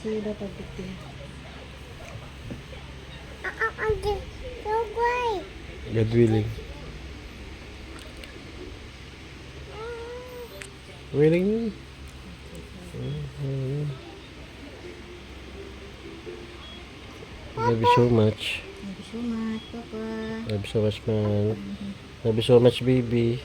Sa'yo daw pag-victim. God willing. Willing. Love you so much. Thank you so much, Papa. Love you so much, man. Love you so much, baby.